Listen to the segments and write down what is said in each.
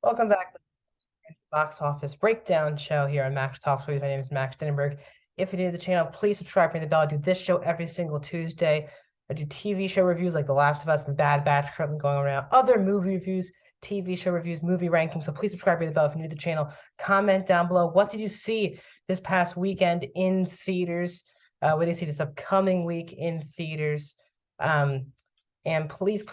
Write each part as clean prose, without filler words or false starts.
Welcome back to the box office breakdown show here on Max Talks. My name is Max Stenenberg. If you're new to the channel, please subscribe, ring the bell. I do this show every single Tuesday. I do TV show reviews like The Last of Us and Bad Batch currently going around. Other movie reviews, TV show reviews, movie rankings. So please subscribe, ring the bell if you're new to the channel. Comment down below. What did you see this past weekend in theaters? What do you see this upcoming week in theaters? And please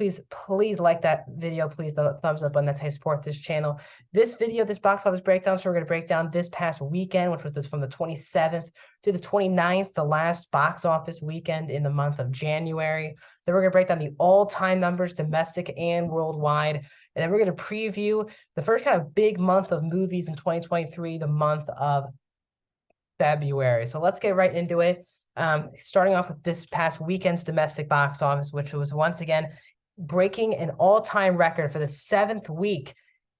like that video. Please the thumbs up button. That's how you support this channel. This video, this box office breakdown. So we're going to break down this past weekend, which was this from the 27th to the 29th, the last box office weekend in the month of January. Then we're going to break down the all-time numbers, domestic and worldwide. And then we're going to preview the first kind of big month of movies in 2023, the month of February. So let's get right into it. Starting off with this past weekend's domestic box office, which was once again breaking an all-time record for the 7th week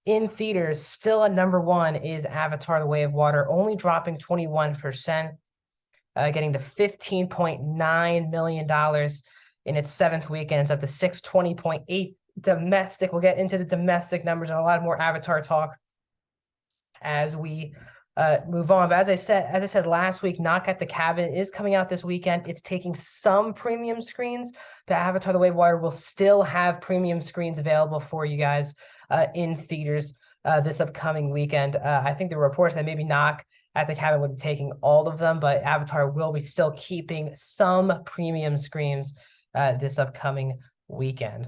in theaters. Still at number one is Avatar: The Way of Water, only dropping 21%, getting to $15.9 million in its 7th weekend. It's up to 620.8 domestic. We'll get into the domestic numbers and a lot more Avatar talk as we move on. But as I said last week, Knock at the Cabin is coming out this weekend. It's taking some premium screens, but Avatar: The Way of Water will still have premium screens available for you guys in theaters this upcoming weekend. I think there were reports that maybe Knock at the Cabin would be taking all of them, but Avatar will be still keeping some premium screens this upcoming weekend.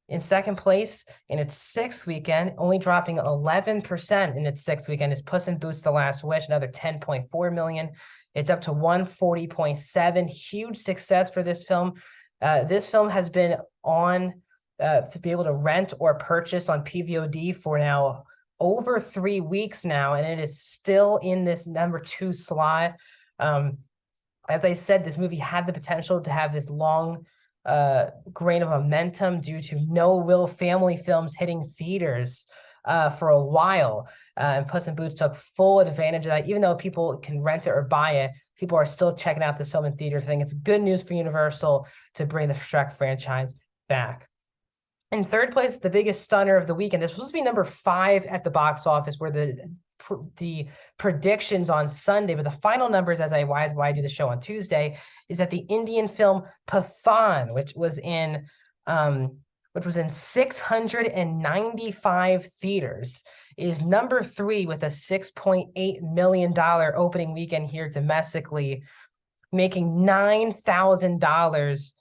In second place, in its 6th weekend, only dropping 11% in its 6th weekend, is Puss in Boots: The Last Wish, another 10.4 million. It's up to 140.7. Huge success for this film. This film has been on to be able to rent or purchase on PVOD for now over 3 weeks now, and it is still in this number 2 slot. As I said, this movie had the potential to have this long grain of momentum due to no real family films hitting theaters for a while. And Puss in Boots took full advantage of that. Even though people can rent it or buy it, people are still checking out this film in theaters. I think it's good news for Universal to bring the Shrek franchise back. In third place, the biggest stunner of the weekend. This was supposed to be number 5 at the box office, where the predictions on Sunday, but the final numbers, as why I do the show on Tuesday, is that the Indian film Pathan, which was in 695 theaters, is number 3 with a $6.8 million opening weekend here domestically, making $9,000.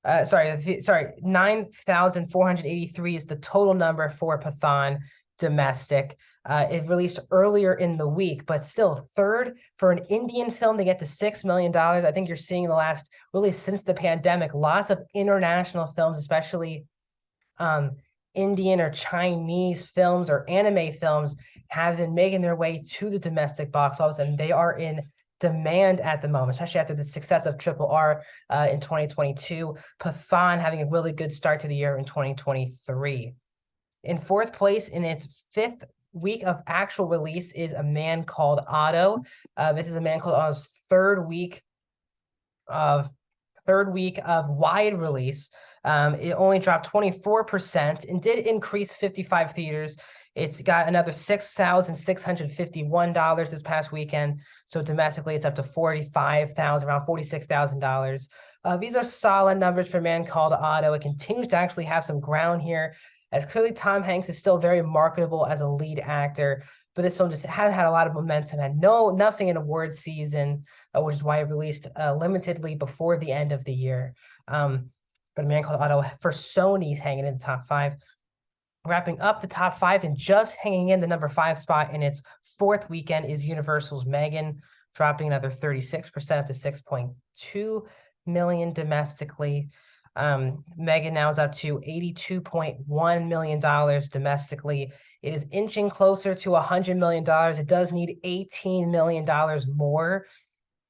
9,483 is the total number for Pathan domestic. It released earlier in the week, but still third for an Indian film to get to $6 million. I think you're seeing the last, really since the pandemic, lots of international films, especially Indian or Chinese films or anime films, have been making their way to the domestic box office, and they are in demand at the moment, especially after the success of Triple R in 2022. Pathan having a really good start to the year in 2023. In fourth place, in its 5th week of actual release, is A Man Called Otto. This is A Man Called Otto's third week of wide release. It only dropped 24% and did increase 55 theaters. It's got another $6,651 this past weekend. So domestically, it's up to $45,000, around $46,000. These are solid numbers for Man Called Otto. It continues to actually have some ground here, as clearly Tom Hanks is still very marketable as a lead actor. But this film just hasn't had a lot of momentum, had nothing in award season, which is why it released limitedly before the end of the year. But A Man Called Otto for Sony's hanging in the top 5. Wrapping up the top 5 and just hanging in the number 5 spot in its 4th weekend is Universal's Megan, dropping another 36% up to 6.2 million domestically. Megan now is up to $82.1 million domestically. It is inching closer to $100 million. It does need $18 million more.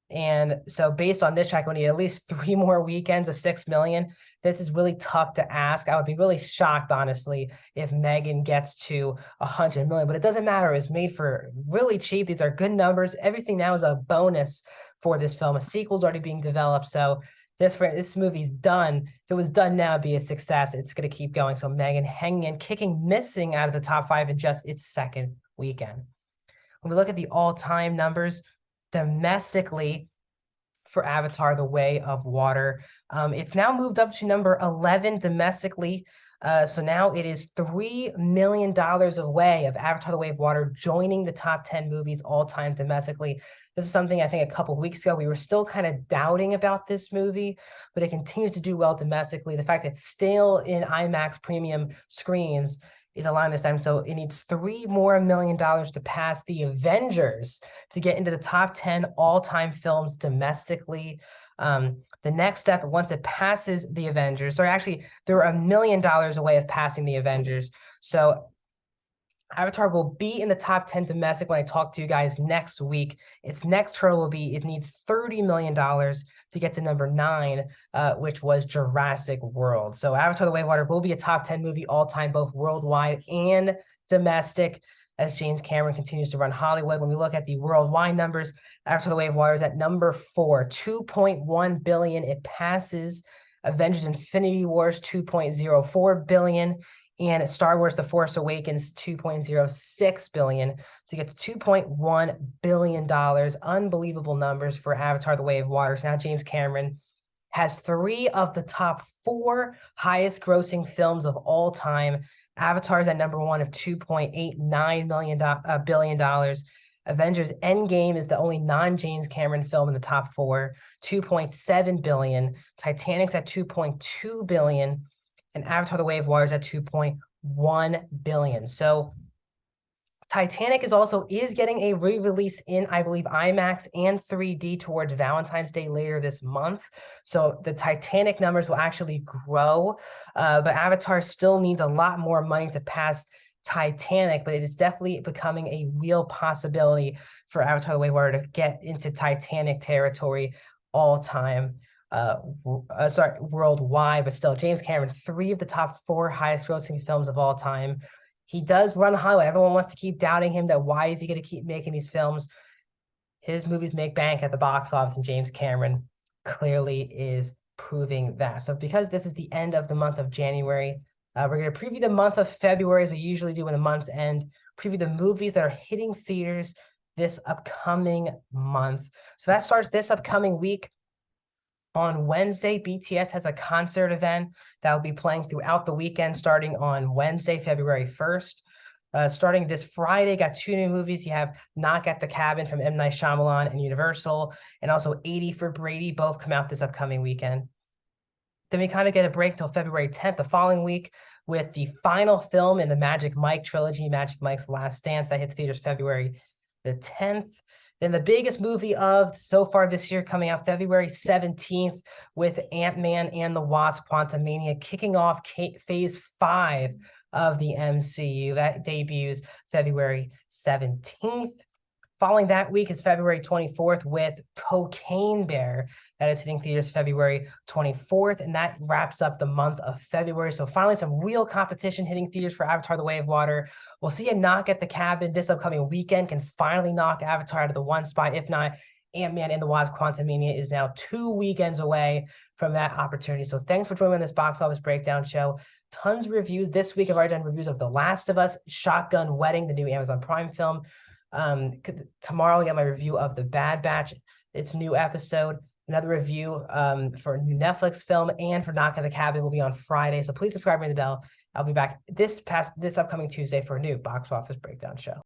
And so based on this track, we need at least 3 more weekends of 6 million. This is really tough to ask. I would be really shocked, honestly, if Megan gets to 100 million, but it doesn't matter. It's made for really cheap. These are good numbers. Everything now is a bonus for this film. A sequel's already being developed. So this movie's done. If it was done now, it'd be a success. It's gonna keep going. So Megan hanging in, kicking, missing out of the top 5 in just its second weekend. When we look at the all-time numbers domestically for Avatar: The Way of Water, it's now moved up to number 11 domestically. So now it is $3 million away of Avatar: The Way of Water joining the top 10 movies all time domestically. This is something I think a couple of weeks ago we were still kind of doubting about this movie, but it continues to do well domestically. The fact that it's still in IMAX premium screens is allowing this time. So it needs $3 more million to pass the Avengers to get into the top 10 all-time films domestically. The next step, once it passes the Avengers, or actually they're $1 million away of passing the Avengers. So Avatar will be in the top 10 domestic when I talk to you guys next week. Its next hurdle will be it needs $30 million to get to number 9, which was Jurassic World. So Avatar: The Way of Water will be a top 10 movie all time, both worldwide and domestic, as James Cameron continues to run Hollywood. When we look at the worldwide numbers, Avatar: The Way of Water is at number 4, $2.1 billion. It passes Avengers: Infinity Wars, $2.04 billion. And Star Wars: The Force Awakens, $2.06 billion to get to $2.1 billion. Unbelievable numbers for Avatar: The Way of Water. So now James Cameron has 3 of the top 4 highest grossing films of all time. Avatar's at number 1 of $2.89 billion. Avengers Endgame is the only non-James Cameron film in the top 4, $2.7 billion. Titanic's at $2.2 billion. And Avatar: The Way of Water is at $2.1 billion. So Titanic is getting a re-release in, I believe, IMAX and 3D towards Valentine's Day later this month. So the Titanic numbers will actually grow, but Avatar still needs a lot more money to pass Titanic, but it is definitely becoming a real possibility for Avatar: The Way of Water to get into Titanic territory all time. Worldwide, but still, James Cameron, 3 of the top 4 highest grossing films of all time. He does run Hollywood. Everyone wants to keep doubting him, that why is he going to keep making these films? His movies make bank at the box office, and James Cameron clearly is proving that. So because this is the end of the month of January, we're going to preview the month of February, as we usually do when the months end, preview the movies that are hitting theaters this upcoming month. So that starts this upcoming week. On Wednesday, BTS has a concert event that will be playing throughout the weekend, starting on Wednesday, February 1st. Starting this Friday, got 2 new movies. You have Knock at the Cabin from M. Night Shyamalan and Universal, and also 80 for Brady, both come out this upcoming weekend. Then we kind of get a break till February 10th, the following week, with the final film in the Magic Mike trilogy, Magic Mike's Last Dance, that hits theaters February the 10th. Then the biggest movie of so far this year, coming out February 17th with Ant-Man and the Wasp: Quantumania, kicking off phase 5 of the MCU. That debuts February 17th. Following that week is February 24th with Cocaine Bear. That is hitting theaters February 24th, and that wraps up the month of February. So finally, some real competition hitting theaters for Avatar: The Way of Water. We'll see a Knock at the Cabin this upcoming weekend can finally knock Avatar out of the 1 spot. If not, Ant-Man and the Wasp: Quantumania is now 2 weekends away from that opportunity. So thanks for joining me on this box office breakdown show. Tons of reviews. This week I've already done reviews of The Last of Us, Shotgun Wedding, the new Amazon Prime film. Tomorrow I get my review of The Bad Batch, its new episode. Another review for a new Netflix film, and for Knock at the Cabin will be on Friday. So please subscribe, ring the bell. I'll be back this upcoming Tuesday for a new box office breakdown show.